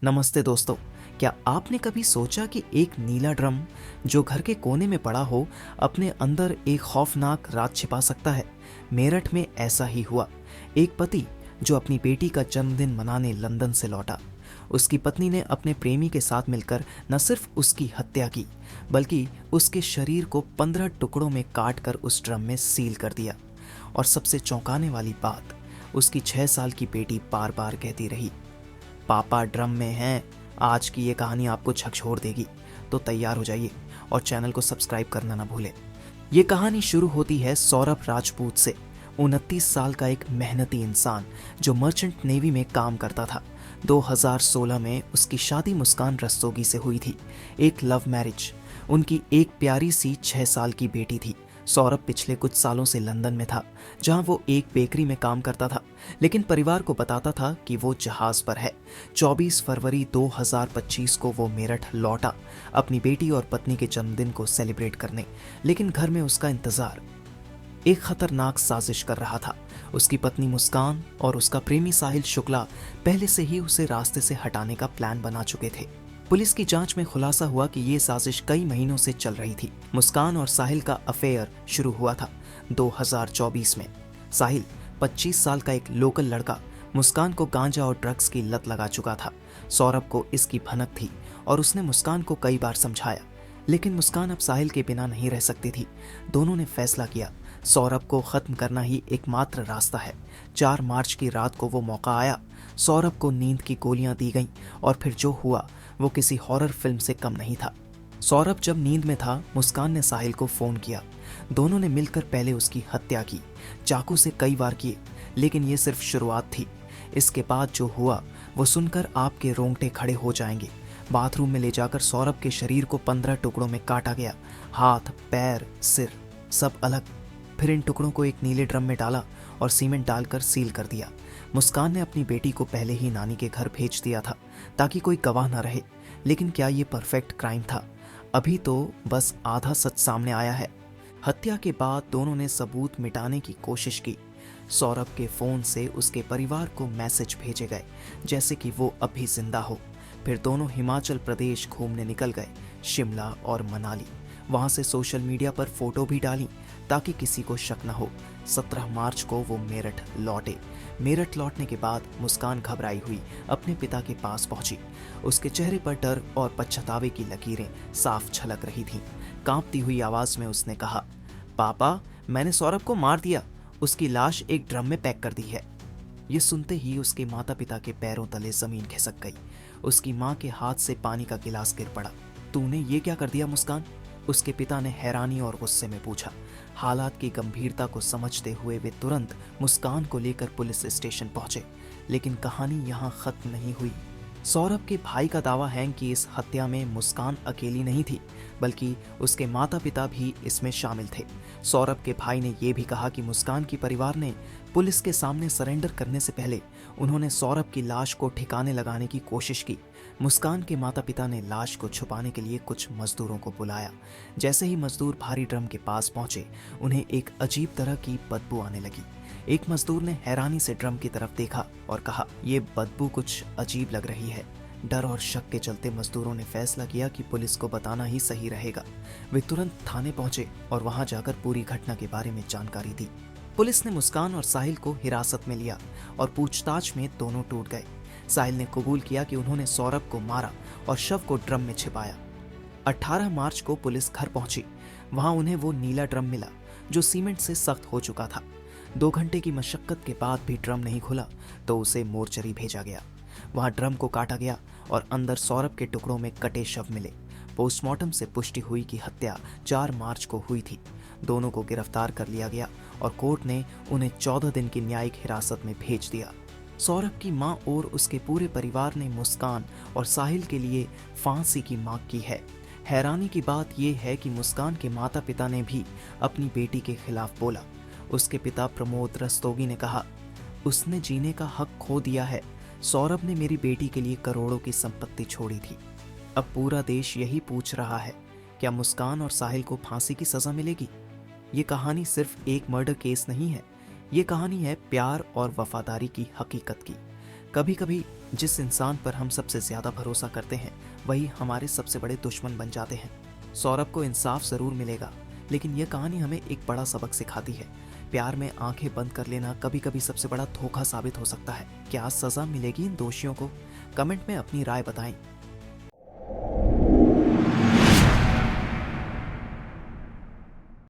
नमस्ते दोस्तों। क्या आपने कभी सोचा कि एक नीला ड्रम जो घर के कोने में पड़ा हो अपने अंदर एक खौफनाक राज छिपा सकता है? मेरठ में ऐसा ही हुआ। एक पति जो अपनी बेटी का जन्मदिन मनाने लंदन से लौटा, उसकी पत्नी ने अपने प्रेमी के साथ मिलकर न सिर्फ उसकी हत्या की बल्कि उसके शरीर को 15 टुकड़ों में काट कर उस ड्रम में सील कर दिया। और सबसे चौंकाने वाली बात, उसकी 6 साल की बेटी बार बार कहती रही, पापा ड्रम में हैं। आज की ये कहानी आपको झकझोर देगी, तो तैयार हो जाइए और चैनल को सब्सक्राइब करना ना भूलें। ये कहानी शुरू होती है सौरभ राजपूत से। 29 साल का एक मेहनती इंसान जो मर्चेंट नेवी में काम करता था। 2016 में उसकी शादी मुस्कान रस्तोगी से हुई थी, एक लव मैरिज। उनकी एक प्यारी सी 6 साल की बेटी थी। सौरभ पिछले कुछ सालों से लंदन में था, जहां वो एक बेकरी में काम करता था, लेकिन परिवार को बताता था कि वो जहाज पर है। 24 फरवरी 2025 को वो मेरठ लौटा अपनी बेटी और पत्नी के जन्मदिन को सेलिब्रेट करने, लेकिन घर में उसका इंतजार एक खतरनाक साजिश कर रहा था। उसकी पत्नी मुस्कान और उसका प्रेमी साहिल शुक्ला पहले से ही उसे रास्ते से हटाने का प्लान बना चुके थे। पुलिस की जांच में खुलासा हुआ कि ये साजिश कई महीनों से चल रही थी। मुस्कान और साहिल का अफेयर शुरू हुआ था 2024 में। साहिल 25 साल का एक लोकल लड़का मुस्कान को गांजा और ड्रग्स की लत लगा चुका था। सौरभ को इसकी भनक थी और उसने मुस्कान को कई बार समझाया, लेकिन मुस्कान अब साहिल के बिना नहीं रह सकती थी। दोनों ने फैसला किया, सौरभ को खत्म करना ही एकमात्र रास्ता है। 4 मार्च की रात को वो मौका आया। सौरभ को नींद की गोलियां दी गईं और फिर जो हुआ वो किसी हॉरर फिल्म से कम नहीं था। सौरभ जब नींद में था, मुस्कान ने साहिल को फोन किया। दोनों ने मिलकर पहले उसकी हत्या की, चाकू से कई बार किए, लेकिन ये सिर्फ शुरुआत थी। इसके बाद जो हुआ वो सुनकर आपके रोंगटे खड़े हो जाएंगे। बाथरूम में ले जाकर सौरभ के शरीर को 15 टुकड़ों में काटा गया, हाथ, पैर, सिर सब अलग। फिर इन टुकड़ों को एक नीले ड्रम में डाला और सीमेंट डालकर सील कर दिया। मुस्कान ने अपनी बेटी को पहले ही नानी के घर भेज दिया था ताकि कोई गवाह न रहे, लेकिन क्या ये परफेक्ट क्राइम था? अभी तो बस आधा सच सामने आया है। हत्या के बाद दोनों ने सबूत मिटाने की कोशिश की। सौरभ के फोन से उसके परिवार को मैसेज भेजे गए जैसे कि वो अभी जिंदा हो। फिर दोनों हिमाचल प्रदेश घूमने निकल गए, शिमला और मनाली। वहां से सोशल मीडिया पर फोटो भी डाली ताकि किसी को शक न हो। 17 मार्च को वो मेरठ लौटे। मेरठ लौटने के बाद मुस्कान घबराई हुई अपने पिता के पास पहुंची। उसके चेहरे पर डर और पछतावे की लकीरें साफ झलक रही थीं। कांपती हुई आवाज में उसने कहा, पापा मैंने सौरभ को मार दिया, उसकी लाश एक ड्रम में पैक कर दी है। ये सुनते ही उसके माता पिता के पैरों तले जमीन खिसक गई। उसकी माँ के हाथ से पानी का गिलास गिर पड़ा। तूने ये क्या कर दिया मुस्कान? उसके पिता ने हैरानी और गुस्से में पूछा। हालात की गंभीरता को समझते हुए वे तुरंत मुस्कान को लेकर पुलिस स्टेशन पहुंचे, लेकिन कहानी यहाँ खत्म नहीं हुई। सौरभ के भाई का दावा है कि इस हत्या में मुस्कान अकेली नहीं थी, बल्कि उसके माता पिता भी इसमें शामिल थे। सौरभ के भाई ने यह भी कहा कि मुस्कान की परिवार ने पुलिस के सामने सरेंडर करने से पहले उन्होंने सौरभ की लाश को ठिकाने लगाने की कोशिश की। मुस्कान के माता पिता ने लाश को छुपाने के लिए कुछ मजदूरों को बुलाया। जैसे ही मजदूर भारी ड्रम के पास पहुंचे, उन्हें एक अजीब तरह की बदबू आने लगी। एक मजदूर ने हैरानी से ड्रम की तरफ देखा और कहा, ये बदबू कुछ अजीब लग रही है। डर और शक के चलते मजदूरों ने फैसला किया कि पुलिस को बताना ही सही रहेगा। वे तुरंत थाने पहुंचे और वहां जाकर पूरी घटना के बारे में जानकारी दी। पुलिस ने मुस्कान और साहिल को हिरासत में लिया और पूछताछ में दोनों टूट गए। साहिल ने कबूल किया कि उन्होंने सौरभ को मारा और शव को ड्रम में छिपाया। 18 मार्च को पुलिस घर पहुंची। वहां उन्हें वो नीला ड्रम मिला जो सीमेंट से सख्त हो चुका था। 2 घंटे की मशक्कत के बाद भी ड्रम नहीं खुला तो उसे मोर्चरी भेजा गया। वहां ड्रम को काटा गया और अंदर सौरभ के टुकड़ों में कटे शव मिले। पोस्टमार्टम से पुष्टि हुई कि हत्या 4 मार्च को हुई थी। दोनों को गिरफ्तार कर लिया गया और कोर्ट ने उन्हें 14 दिन की न्यायिक हिरासत में भेज दिया। सौरभ की मां और उसके पूरे परिवार ने मुस्कान और साहिल के लिए फांसी की मांग की है। हैरानी की बात यह है कि मुस्कान के माता पिता ने भी अपनी बेटी के खिलाफ बोला। उसके पिता प्रमोद रस्तोगी ने कहा, उसने जीने का हक खो दिया है। सौरभ ने मेरी बेटी के लिए करोड़ों की संपत्ति छोड़ी थी। अब पूरा देश यही पूछ रहा है, क्या मुस्कान और साहिल को फांसी की सजा मिलेगी? ये कहानी सिर्फ एक मर्डर केस नहीं है, ये कहानी है प्यार और वफादारी की हकीकत की। कभी कभी जिस इंसान पर हम सबसे ज्यादा भरोसा करते हैं वही हमारे सबसे बड़े दुश्मन बन जाते हैं। सौरभ को इंसाफ जरूर मिलेगा, लेकिन यह कहानी हमें एक बड़ा सबक सिखाती है। प्यार में आंखें बंद कर लेना कभी कभी सबसे बड़ा धोखा साबित हो सकता है। क्या सजा मिलेगी इन दोषियों को? कमेंट में अपनी राय बताएं।